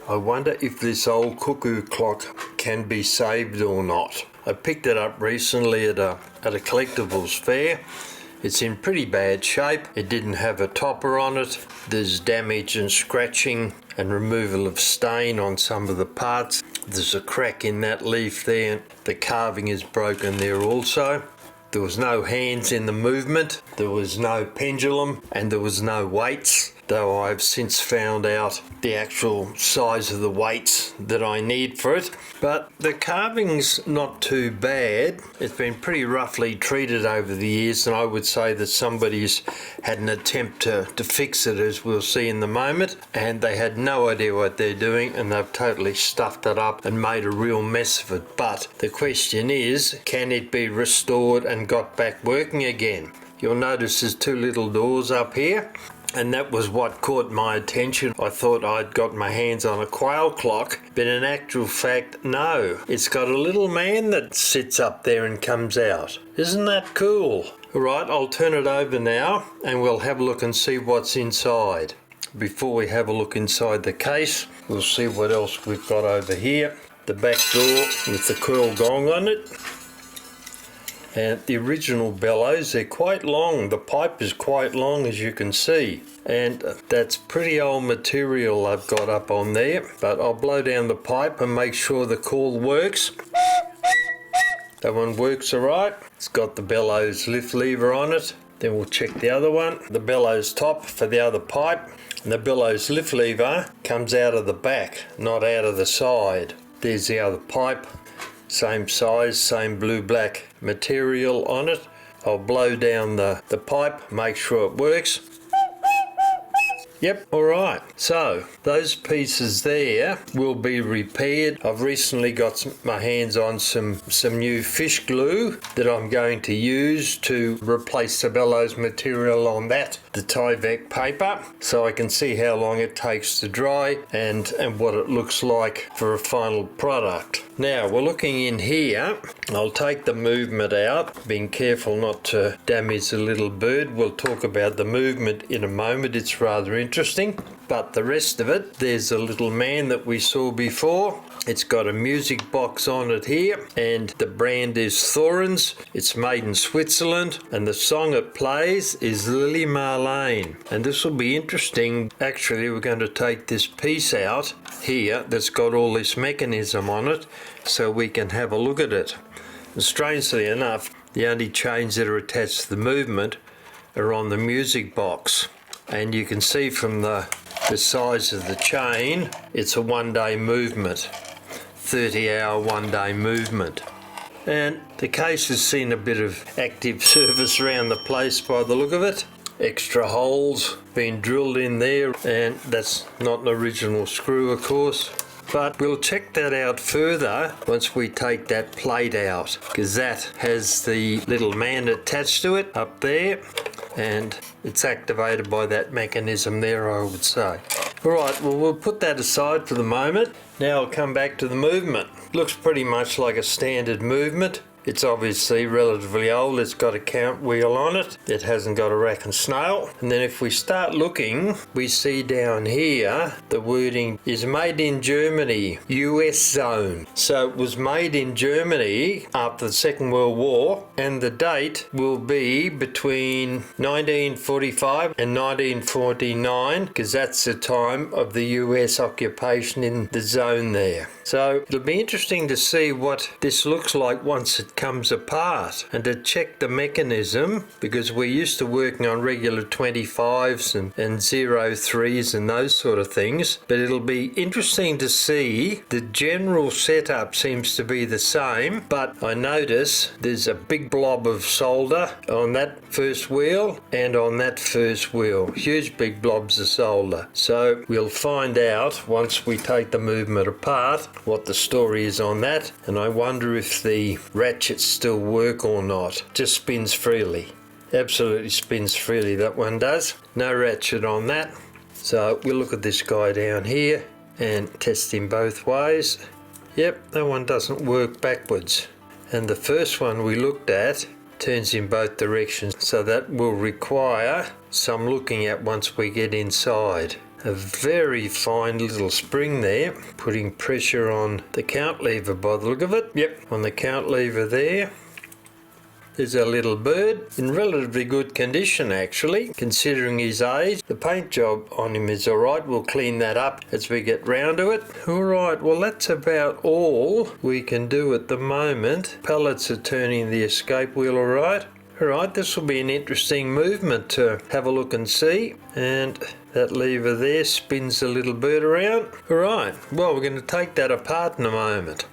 I wonder if this old Cuckoo clock can be saved or not. I picked it up recently at a collectibles fair. It's in pretty bad shape. It didn't have a topper on it. There's damage and scratching and removal of stain on some of the parts. There's a crack in that leaf there. The carving is broken there also. There was no hands in the movement. There was no pendulum and there was no weights, though I've since found out the actual size of the weights that I need for it. But the carving's not too bad. It's been pretty roughly treated over the years, and I would say that somebody's had an attempt to fix it, as we'll see in the moment, and they had no idea what they're doing and they've totally stuffed it up and made a real mess of it. But the question is, can it be restored and got back working again? You'll notice there's two little doors up here, and that was what caught my attention. I thought I'd got my hands on a quail clock, but in actual fact, no. It's got a little man that sits up there and comes out. Isn't that cool? Alright, I'll turn it over now and we'll have a look and see what's inside. Before we have a look inside the case, we'll see what else we've got over here. The back door with the coil gong on it. And the original bellows, they're quite long. The pipe is quite long, as you can see. And that's pretty old material I've got up on there. But I'll blow down the pipe and make sure the coil works. That one works alright. It's got the bellows lift lever on it. Then we'll check the other one. The bellows top for the other pipe. And the bellows lift lever comes out of the back, not out of the side. There's the other pipe. Same size, same blue-black material on it. I'll blow down the pipe, make sure it works. Yep, alright. So, those pieces there will be repaired. I've recently got my hands on some new fish glue that I'm going to use to replace the bellows material on that, the Tyvek paper, so I can see how long it takes to dry and what it looks like for a final product. Now, we're looking in here. I'll take the movement out, being careful not to damage the little bird. We'll talk about the movement in a moment. It's rather interesting. But the rest of it, there's a little man that we saw before. It's got a music box on it here, and the brand is Thorens. It's made in Switzerland, and the song it plays is Lily Marlene. And this will be interesting. Actually, we're going to take this piece out here that's got all this mechanism on it, so we can have a look at it. And strangely enough, the only chains that are attached to the movement are on the music box. And you can see from the size of the chain, it's a one-day movement, 30-hour one-day movement. And the case has seen a bit of active service around the place by the look of it. Extra holes been drilled in there, and that's not an original screw, of course. But we'll check that out further once we take that plate out, because that has the little man attached to it up there, and it's activated by that mechanism there, I would say. Alright, well, we'll put that aside for the moment. Now I'll come back to the movement. Looks pretty much like a standard movement. It's obviously relatively old. It's got a count wheel on it. It hasn't got a rack and snail. And then if we start looking, we see down here the wording is made in Germany, US zone. So it was made in Germany after the Second World War, and the date will be between 1945 and 1949, because that's the time of the US occupation in the zone there. So it'll be interesting to see what this looks like once it comes apart, and to check the mechanism, because we're used to working on regular 25s and 03s and those sort of things. But it'll be interesting to see. The general setup seems to be the same, but I notice there's a big blob of solder on that first wheel and on that first wheel. Huge big blobs of solder. So we'll find out once we take the movement apart what the story is on that, and I wonder if the ratchets still work or not. Just spins freely. Absolutely spins freely, that one does. No ratchet on that. So we'll look at this guy down here and test him both ways. Yep, that one doesn't work backwards. And the first one we looked at turns in both directions, so that will require some looking at once we get inside. a very fine little spring there, putting pressure on the count lever by the look of it. Yep, on the count lever there. There's our little bird, in relatively good condition actually, considering his age. The paint job on him is alright, we'll clean that up as we get round to it. Alright, well that's about all we can do at the moment. Pallets are turning the escape wheel alright. Alright, this will be an interesting movement to have a look and see. And that lever there spins the little bird around. Alright, well we're going to take that apart in a moment.